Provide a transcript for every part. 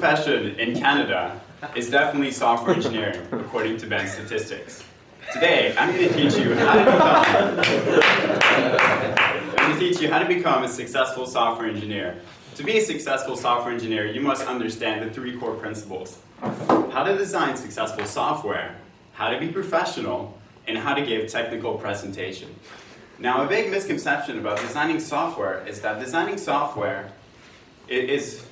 profession in Canada is definitely software engineering, according to Ben's statistics. Today, I'm going to teach you how to become a successful software engineer. To be a successful software engineer, you must understand the 3 core principles: how to design successful software, how to be professional, and how to give technical presentation. Now, a big misconception about designing software is that designing software is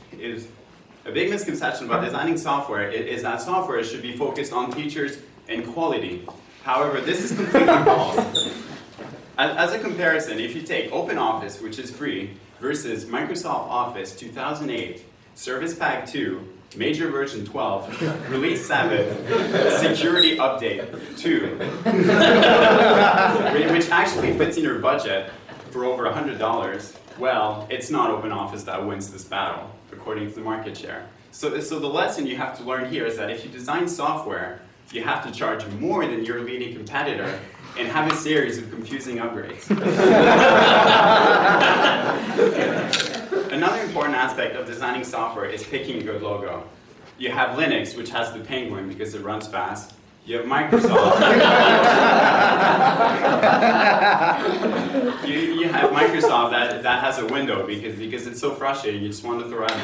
that software should be focused on features and quality. However, this is completely false. As a comparison, if you take OpenOffice, which is free, versus Microsoft Office 2008, Service Pack 2, Major Version 12, Release 7, Security Update 2, which actually fits in your budget for over $100, well, it's not OpenOffice that wins this battle, according to the market share. So the lesson you have to learn here is that if you design software, you have to charge more than your leading competitor and have a series of confusing upgrades. Another important aspect of designing software is picking a good logo. You have Linux, which has the penguin because it runs fast. You have Microsoft. you have Microsoft that has a window because it's so frustrating, you just want to throw it out.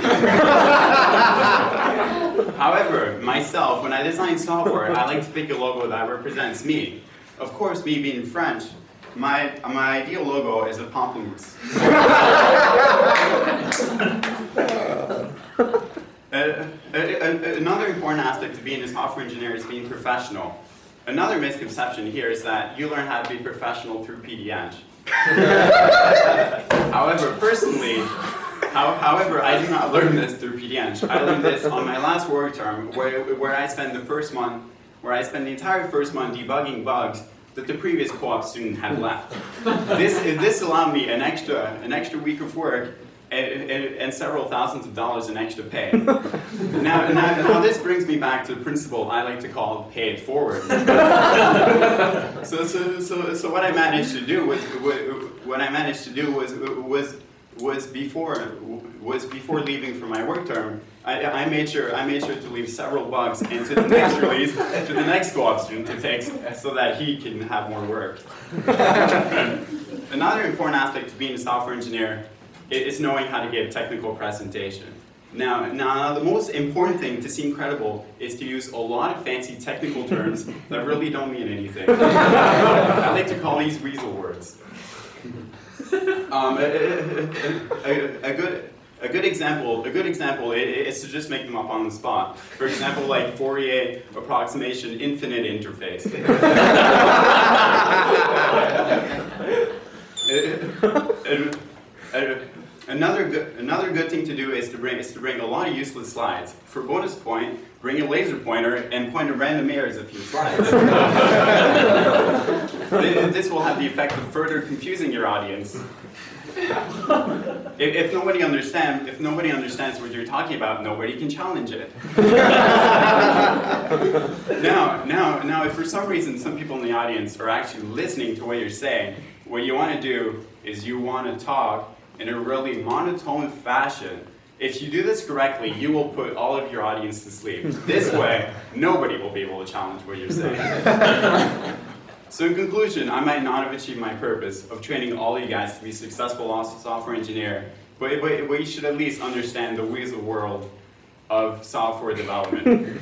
However, myself, when I design software, I like to pick a logo that represents me. Of course, me being French, my ideal logo is a pamplemousse. Another important aspect of being a software engineer is being professional. Another misconception here is that you learn how to be professional through PDN. However, personally, I did not learn this through PDN. I learned this on my last work term, where I spent the entire first month debugging bugs that the previous co-op student had left. This allowed me an extra week of work and several thousands of dollars in extra pay. Now this brings me back to the principle I like to call pay it forward. So what I managed to do was before leaving for my work term, I made sure to leave several bugs into the next release to the next co-op student to take so that he can have more work. Another important aspect of being a software engineer is knowing how to give technical presentation. Now, the most important thing to seem credible is to use a lot of fancy technical terms that really don't mean anything. I like to call these weasel words. A good example is to just make them up on the spot. For example, like Fourier approximation infinite interface. Another good thing to do is to bring a lot of useless slides. For bonus point, bring a laser pointer and point at random areas of your slides. This will have the effect of further confusing your audience. If nobody understands what you're talking about, nobody can challenge it. Now, if for some reason some people in the audience are actually listening to what you're saying, what you want to do is you want to talk in a really monotone fashion. If you do this correctly, you will put all of your audience to sleep. This way, nobody will be able to challenge what you're saying. So in conclusion, I might not have achieved my purpose of training all of you guys to be successful software engineer, but you should at least understand the weasel world of software development.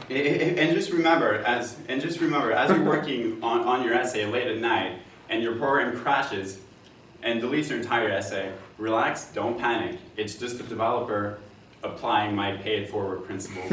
And just remember, as you're working on your essay late at night, and your program crashes and deletes your entire essay, relax, don't panic. It's just a developer applying my pay it forward principle.